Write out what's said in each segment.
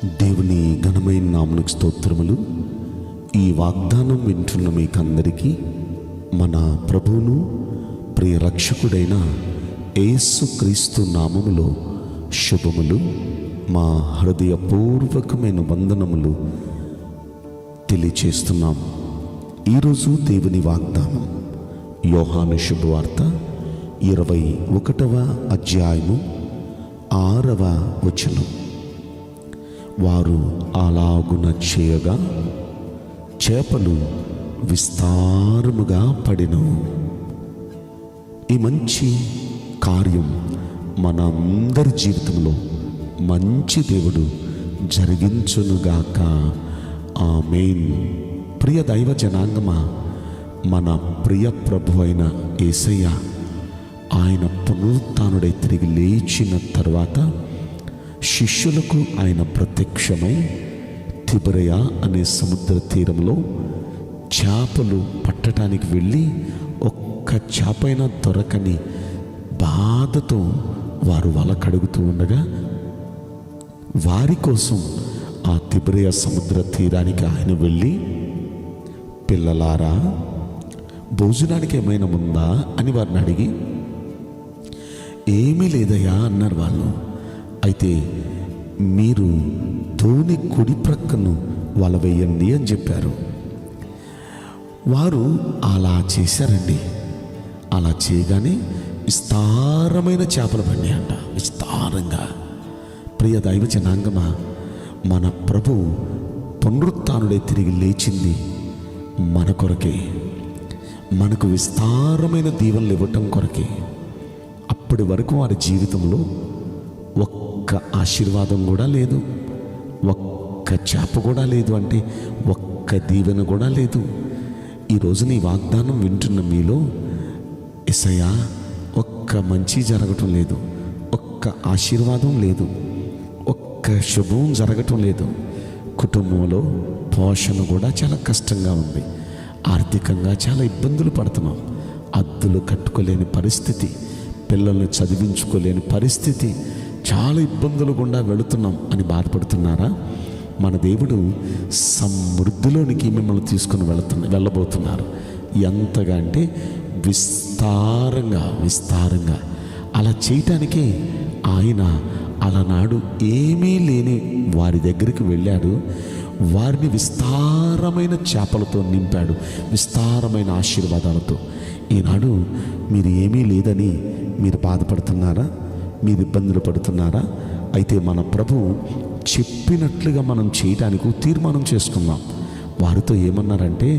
దేవుని ఘనమైన నామమునకు స్తోత్రములు. ఈ వాగ్దానం వింటున్న మీకందరికీ మన ప్రభువును ప్రియ రక్షకుడైన యేసుక్రీస్తు నామములో శుభములు, మా హృదయపూర్వకమైన వందనములు తెలియచేస్తున్నాం. ఈరోజు దేవుని వాగ్దానం యోహాను శుభవార్త 21వ అధ్యాయము 6వ వచనం. వారు అలాగున చేయగా చేపలు విస్తారముగా పడెను. ఈ మంచి కార్యం మనందరి జీవితంలో మంచి దేవుడు జరిగించునుగాక. ఆమేన్. ప్రియ దైవ జనాంగమా, మన ప్రియ ప్రభు అయిన యేసయ్య ఆయన పునరుత్థానుడై తిరిగి లేచిన తర్వాత శిష్యులకు ఆయన ప్రత్యక్షమై తిబెరయ అనే సముద్ర తీరంలో చేపలు పట్టడానికి వెళ్ళి ఒక్క చేపైనా దొరకని బాధతో వారు వల కడుగుతూ ఉండగా వారి కోసం ఆ తిబెరయ సముద్ర తీరానికి ఆయన వెళ్ళి, పిల్లలారా, భోజనానికి ఏమైనా ఉందా అని వారిని అడిగి, ఏమీ లేదయ్యా అన్నారు వాళ్ళు. అయితే మీరు ధోని కుడి ప్రక్కను వల వేయండి అని చెప్పారు. వారు అలా చేశారండి. అలా చేయగానే విస్తారమైన చేపలు పడినాయంట, విస్తారంగా. ప్రియ దైవ జనాంగమా, మన ప్రభు పునరుత్థానుడై తిరిగి లేచింది మన కొరకే, మనకు విస్తారమైన దీవెనలు ఇవ్వటం కొరకే. అప్పటి వరకు వారి జీవితంలో ఒక్క ఆశీర్వాదం కూడా లేదు, ఒక్క చేప కూడా లేదు, అంటే ఒక్క దీవెన కూడా లేదు. ఈరోజు నీ వాగ్దానం వింటున్న మీలో, యేసయ్యా ఒక్క మంచి జరగటం లేదు, ఒక్క ఆశీర్వాదం లేదు, ఒక్క శుభం జరగటం లేదు, కుటుంబంలో పోషణ కూడా చాలా కష్టంగా ఉంది, ఆర్థికంగా చాలా ఇబ్బందులు పడుతున్నాం, అద్దులు కట్టుకోలేని పరిస్థితి, పిల్లల్ని చదివించుకోలేని పరిస్థితి, చాలా ఇబ్బందులు గుండా వెళుతున్నాం అని బాధపడుతున్నారా? మన దేవుడు సమృద్ధిలోనికి మిమ్మల్ని తీసుకుని వెళ్ళబోతున్నారు. ఎంతగా అంటే విస్తారంగా. అలా చేయటానికే ఆయన అలనాడు ఏమీ లేని వారి దగ్గరికి వెళ్ళాడు. వారిని విస్తారమైన చేపలతో నింపాడు, విస్తారమైన ఆశీర్వాదాలతో. ఈనాడు మీరు ఏమీ లేదని మీరు బాధపడుతున్నారా? మీరు ఇబ్బందులు పడుతున్నారా? అయితే మన ప్రభు చెప్పినట్లుగా మనం చేయడానికి తీర్మానం చేసుకుందాం. వారితో ఏమన్నారంటే,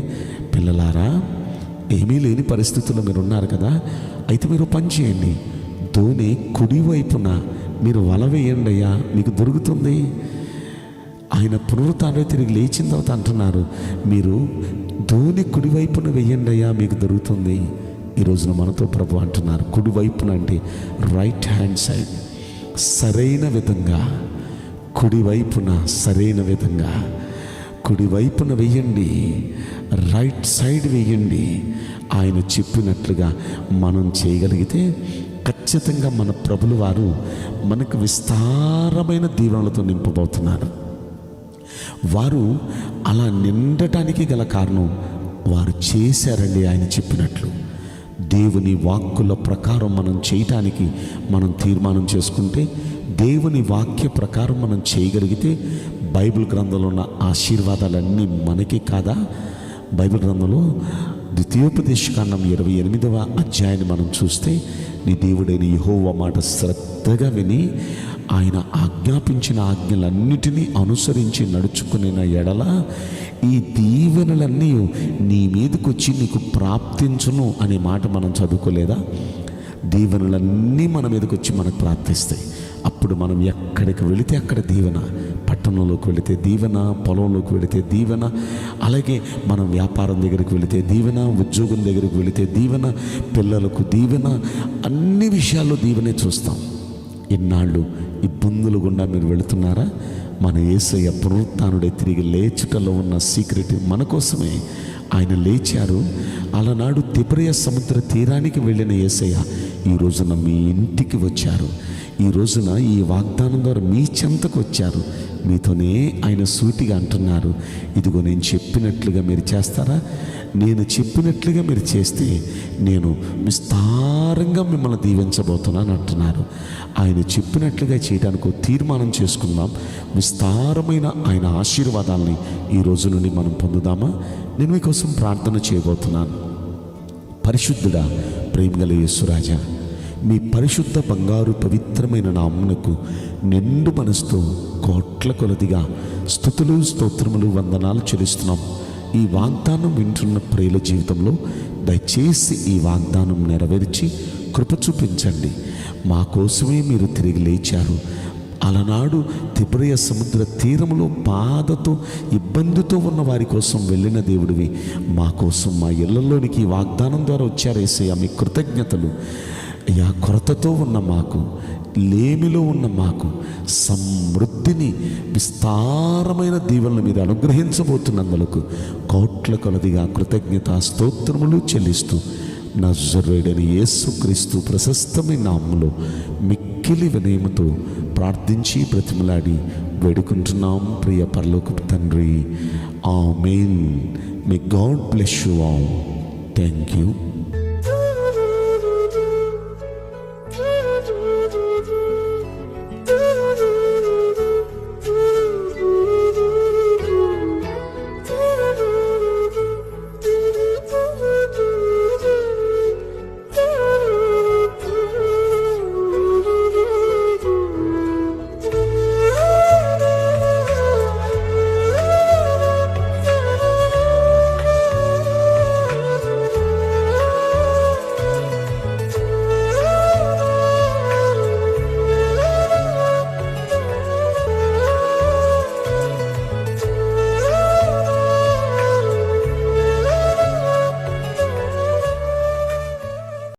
పిల్లలారా, ఏమీ లేని పరిస్థితుల్లో మీరు ఉన్నారు కదా, అయితే మీరు పని చేయండి, ధోని కుడివైపున మీరు వల వేయండి అయ్యా, మీకు దొరుకుతుంది. ఆయన పునరుత్థానుడై తిరిగి లేచిన తర్వాత అంటున్నారు, మీరు ధోని కుడివైపున వేయండి అయ్యా, మీకు దొరుకుతుంది. ఈ రోజున మనతో ప్రభు అంటున్నారు, కుడివైపున అంటే రైట్ హ్యాండ్ సైడ్, సరైన విధంగా, కుడివైపున సరైన విధంగా, కుడివైపున వేయండి, రైట్ సైడ్ వేయండి. ఆయన చెప్పినట్లుగా మనం చేయగలిగితే ఖచ్చితంగా మన ప్రభులు వారు మనకు విస్తారమైన దీవెనలతో నింపబోతున్నారు. వారు అలా నిండటానికి గల కారణం వారు చేశారండి ఆయన చెప్పినట్లు. దేవుని వాక్కుల ప్రకారం మనం చేయటానికి మనం తీర్మానం చేసుకుంటే, దేవుని వాక్య ప్రకారం మనం చేయగలిగితే, బైబిల్ గ్రంథంలో ఉన్న ఆశీర్వాదాలన్నీ మనకి కాదా? బైబిల్ గ్రంథంలో ద్వితీయోపదేశకాండం 28వ అధ్యాయాన్ని మనం చూస్తే, నీ దేవుడైన యెహోవా మాట శ్రద్ధగా విని ఆయన ఆజ్ఞాపించిన ఆజ్ఞలన్నిటినీ అనుసరించి నడుచుకునే ఎడల ఈ దీవెనలన్నీ నీ మీదకి వచ్చి నీకు ప్రాప్తించును అనే మాట మనం చదువుకోలేదా? దీవెనలన్నీ మన మీదకి వచ్చి మనకు ప్రాప్తిస్తాయి. అప్పుడు మనం ఎక్కడికి వెళితే అక్కడ దీవెన, పట్టణంలోకి వెళితే దీవెన, పొలంలోకి వెళితే దీవెన, అలాగే మనం వ్యాపారం దగ్గరికి వెళితే దీవెన, ఉద్యోగం దగ్గరికి వెళితే దీవెన, పిల్లలకు దీవెన, అన్ని విషయాల్లో దీవెనే చూస్తాం. ఇన్నాళ్ళు ఇబ్బందులు గుండా మీరు వెళుతున్నారా? మన యేసయ్య పునరుత్థానుడై తిరిగి లేచుటలో ఉన్న సీక్రెట్ మన కోసమే. ఆయన లేచారు. అలనాడు తిబెరయ సముద్ర తీరానికి వెళ్ళిన యేసయ్య ఈ రోజున మీ ఇంటికి వచ్చారు. ఈ రోజున ఈ వాగ్దానం ద్వారా మీ చెంతకు వచ్చారు. మీతోనే ఆయన సూటిగా అంటున్నారు, ఇదిగో నేను చెప్పినట్లుగా మీరు చేస్తారా? నేను చెప్పినట్లుగా మీరు చేస్తే నేను విస్తారంగా మిమ్మల్ని దీవించబోతున్నాను అంటున్నారు. ఆయన చెప్పినట్లుగా చేయడానికి తీర్మానం చేసుకుందాం. విస్తారమైన ఆయన ఆశీర్వాదాలని ఈ రోజు నుండి మనం పొందుదామా? నేను మీకోసం ప్రార్థన చేయబోతున్నాను. పరిశుద్ధుడా, ప్రేమగల యేసురాజా, మీ పరిశుద్ధ బంగారు పవిత్రమైన నామమునకు నిండు మనసుతో కోట్ల కొలదిగా స్తుతులు, స్తోత్రములు, వందనాలు చెల్లిస్తున్నాం. ఈ వాగ్దానం వింటున్న ప్రియుల జీవితంలో దయచేసి ఈ వాగ్దానం నెరవేర్చి కృప చూపించండి. మా కోసమే మీరు తిరిగి లేచారు. అలనాడు తిబెరియ సముద్ర తీరములో బాధతో, ఇబ్బందితో ఉన్న వారి కోసం వెళ్ళిన దేవుడివి మా కోసం మా ఇళ్లలోనికి ఈ వాగ్దానం ద్వారా వచ్చారు యేసయ్య. మీ కృతజ్ఞతలు అయ్యా. కొరతతో ఉన్న మాకు, లేమిలో ఉన్న మాకు సమృద్ధిని, విస్తారమైన దీవెనలు మీరు అనుగ్రహించబోతున్నందులకు కోట్ల కొలదిగా కృతజ్ఞత స్తోత్రములు చెల్లిస్తూ నజరేయుడైన యేసుక్రీస్తు ప్రశస్తమైన నామములో మిక్కిలి వినయముతో ప్రార్థించి బ్రతిమలాడి వేడుకుంటున్నాం ప్రియ పరలోకపు తండ్రి. ఆమేన్. May God bless you all. Thank you.